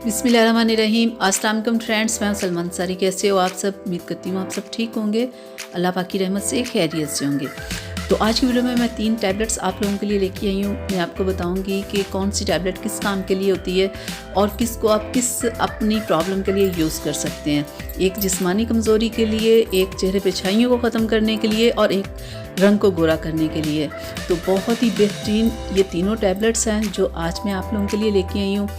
बिस्मिल्लाहिर्रहमानिर्रहीम। अस्सलाम वालेकुम फ्रेंड्स, मैं सलमान सारी। कैसे हो आप सब? उम्मीद करती हूँ आप सब ठीक होंगे, अल्लाह पाक की रहमत से खैरियत से होंगे। तो आज की वीडियो में मैं 3 टैबलेट्स आप लोगों के लिए लेके आई हूँ। मैं आपको बताऊंगी कि कौन सी टैबलेट किस काम के लिए होती है और किसको आप किस अपनी प्रॉब्लम के लिए यूज़ कर सकते हैं। एक जिस्मानी कमज़ोरी के लिए, एक चेहरे पे छाइयों को ख़त्म करने के लिए और एक रंग को गोरा करने के लिए। तो बहुत ही बेहतरीन ये तीनों टैबलेट्स हैं जो आज मैं आप लोगों के लिए लेके आई हूँ।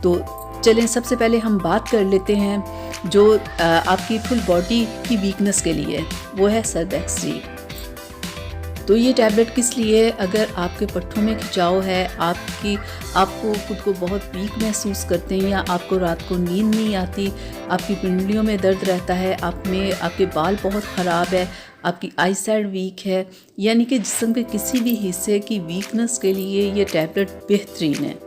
तो चलें, सबसे पहले हम बात कर लेते हैं जो आपकी फुल बॉडी की वीकनेस के लिए, वो है सर्बैक्सी। तो ये टैबलेट किस लिए है? अगर आपके पट्ठों में खिंचाव है, आपको खुद को बहुत वीक महसूस करते हैं, या आपको रात को नींद नहीं आती, आपकी पिंडलियों में दर्द रहता है, आपके बाल बहुत ख़राब है, आपकी आई साइड वीक है, यानी कि जिस्म के किसी भी हिस्से की वीकनेस के लिए ये टैबलेट बेहतरीन है।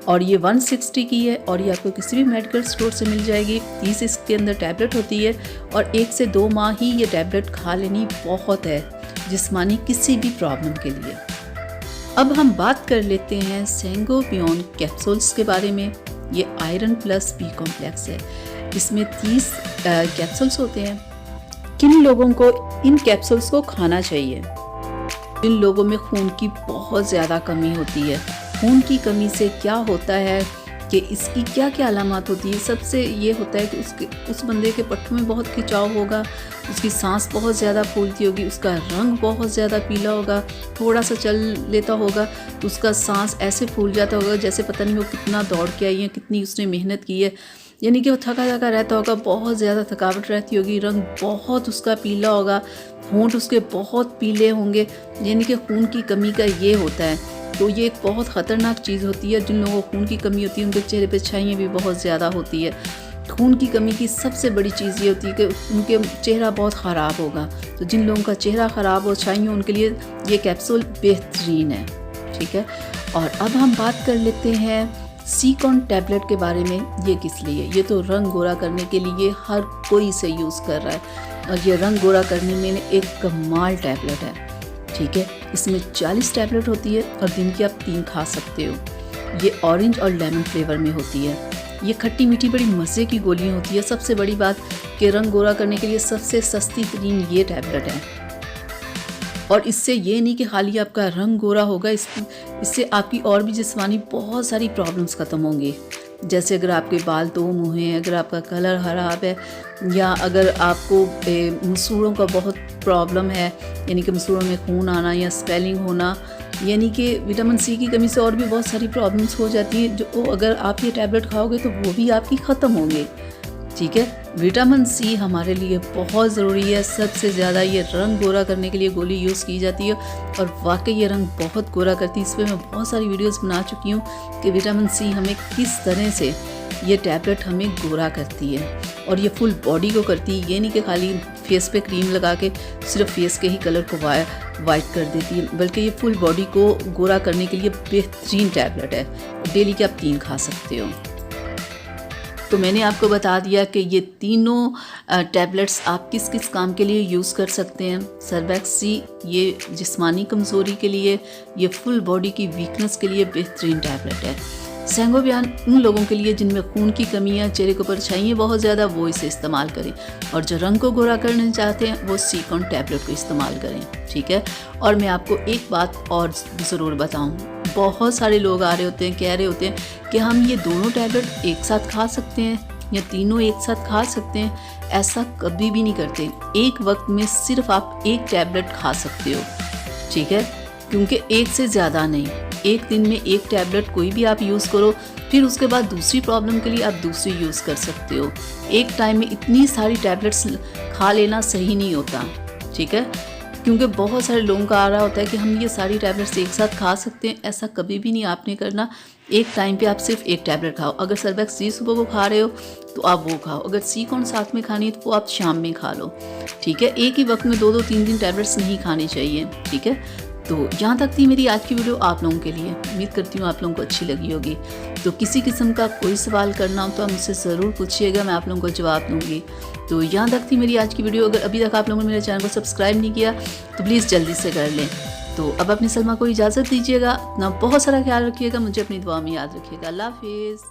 और ये 160 की है और ये आपको किसी भी मेडिकल स्टोर से मिल जाएगी। 30 इसके अंदर टैबलेट होती है और 1 से 2 माह ही ये टैबलेट खा लेनी बहुत है जिस्मानी किसी भी प्रॉब्लम के लिए। अब हम बात कर लेते हैं सेंगोबियन कैप्सूल्स के बारे में। ये आयरन प्लस बी कॉम्प्लेक्स है। इसमें 30 कैप्सूल्स होते हैं। किन लोगों को इन कैप्सूल्स को खाना चाहिए? जिन लोगों में खून की बहुत ज़्यादा कमी होती है। खून की कमी से क्या होता है कि इसकी क्या क्या अलामत होती है? सबसे ये होता है कि उस बंदे के पट्टों में बहुत खिंचाव होगा, उसकी सांस बहुत ज़्यादा फूलती होगी, उसका रंग बहुत ज़्यादा पीला होगा, थोड़ा सा चल लेता होगा तो उसका सांस ऐसे फूल जाता होगा जैसे पता नहीं वो कितना दौड़ के आई है, कितनी उसने मेहनत की है, यानी कि वो थका थका रहता होगा, बहुत ज़्यादा थकावट रहती होगी, रंग बहुत उसका पीला होगा, होंठ उसके बहुत पीले होंगे, यानी कि खून की कमी का ये होता है। तो ये एक बहुत ख़तरनाक चीज़ होती है। जिन लोगों को खून की कमी होती है उनके चेहरे पे छाइयाँ भी बहुत ज़्यादा होती है। खून की कमी की सबसे बड़ी चीज़ ये होती है कि उनके चेहरा बहुत ख़राब होगा। तो जिन लोगों का चेहरा ख़राब हो, छाइयाँ, उनके लिए ये कैप्सूल बेहतरीन है। ठीक है, और अब हम बात कर लेते हैं सीकॉन टैबलेट के बारे में। ये किस लिए? ये तो रंग गोरा करने के लिए हर कोई इसे यूज़ कर रहा है और ये रंग गोरा करने में एक कमाल टैबलेट है। ठीक है, इसमें 40 टैबलेट होती है और दिन की आप 3 खा सकते हो। ये ऑरेंज और लेमन फ्लेवर में होती है। ये खट्टी मीठी बड़ी मज़े की गोलियां होती है। सबसे बड़ी बात कि रंग गोरा करने के लिए सबसे सस्ती तरीन ये टैबलेट है। और इससे ये नहीं कि खाली आपका रंग गोरा होगा, इससे आपकी और भी जिस्मानी बहुत सारी प्रॉब्लम्स ख़त्म होंगी। जैसे अगर आपके बाल तो मुँह हैं, अगर आपका कलर ख़राब है, या अगर आपको मसूड़ों का बहुत प्रॉब्लम है, यानी कि मसूड़ों में खून आना या स्वेलिंग होना, यानी कि विटामिन सी की कमी से और भी बहुत सारी प्रॉब्लम्स हो जाती हैं, जो अगर आप ये टैबलेट खाओगे तो वो भी आपकी ख़त्म होंगे। ठीक है, विटामिन सी हमारे लिए बहुत ज़रूरी है। सबसे ज़्यादा ये रंग गोरा करने के लिए गोली यूज़ की जाती है और वाकई ये रंग बहुत गोरा करती है। इस पर मैं बहुत सारी वीडियोस बना चुकी हूँ कि विटामिन सी हमें किस तरह से ये टैबलेट हमें गोरा करती है, और ये फुल बॉडी को करती है। ये नहीं कि खाली फेस पे क्रीम लगा के सिर्फ फेस के ही कलर को वाइट कर देती है, बल्कि ये फुल बॉडी को गोरा करने के लिए बेहतरीन टैबलेट है। डेली के आप 3 खा सकते हो। तो मैंने आपको बता दिया कि ये तीनों टैबलेट्स आप किस किस काम के लिए यूज़ कर सकते हैं। सर्बैक्सी ये जिस्मानी कमज़ोरी के लिए, ये फुल बॉडी की वीकनेस के लिए बेहतरीन टैबलेट है। सेंगोबियन उन लोगों के लिए जिनमें खून की कमी है, चेहरे के ऊपर छाइयाँ बहुत ज़्यादा, वो इसे इस्तेमाल करें। और जो रंग को गोरा करना चाहते हैं वो सीकॉन टैबलेट को इस्तेमाल करें। ठीक है, और मैं आपको एक बात और ज़रूर बताऊँ, बहुत सारे लोग आ रहे होते हैं, कह रहे होते हैं कि हम ये दोनों टैबलेट एक साथ खा सकते हैं या तीनों एक साथ खा सकते हैं। ऐसा कभी भी नहीं करते। एक वक्त में सिर्फ आप एक टैबलेट खा सकते हो। ठीक है, क्योंकि एक से ज़्यादा नहीं। एक दिन में एक टैबलेट कोई भी आप यूज़ करो, फिर उसके बाद दूसरी प्रॉब्लम के लिए आप दूसरी यूज़ कर सकते हो। एक टाइम में इतनी सारी टैबलेट्स खा लेना सही नहीं होता। ठीक है, क्योंकि बहुत सारे लोगों का आ रहा होता है कि हम ये सारी टैबलेट्स एक साथ खा सकते हैं। ऐसा कभी भी नहीं आपने करना। एक टाइम पे आप सिर्फ एक टैबलेट खाओ। अगर सर्बैक्सी सुबह को खा रहे हो तो आप वो खाओ। अगर सीकॉन साथ में खानी है तो वो आप शाम में खा लो। ठीक है, एक ही वक्त में 2-2 3-3 टैबलेट्स नहीं खानी चाहिए। ठीक है, तो यहाँ तक थी मेरी आज की वीडियो आप लोगों के लिए। उम्मीद करती हूँ आप लोगों को अच्छी लगी होगी। तो किसी किस्म का कोई सवाल करना हो तो आप मुझसे ज़रूर पूछिएगा, मैं आप लोगों को जवाब दूँगी। तो यहाँ तक थी मेरी आज की वीडियो। अगर अभी तक आप लोगों ने मेरे चैनल को सब्सक्राइब नहीं किया तो प्लीज़ जल्दी से कर लें। तो अब अपनी सलमा को इजाज़त दीजिएगा। अपना बहुत सारा ख्याल रखिएगा, मुझे अपनी दुआ में याद रखिएगा। अल्लाह हाफिज़।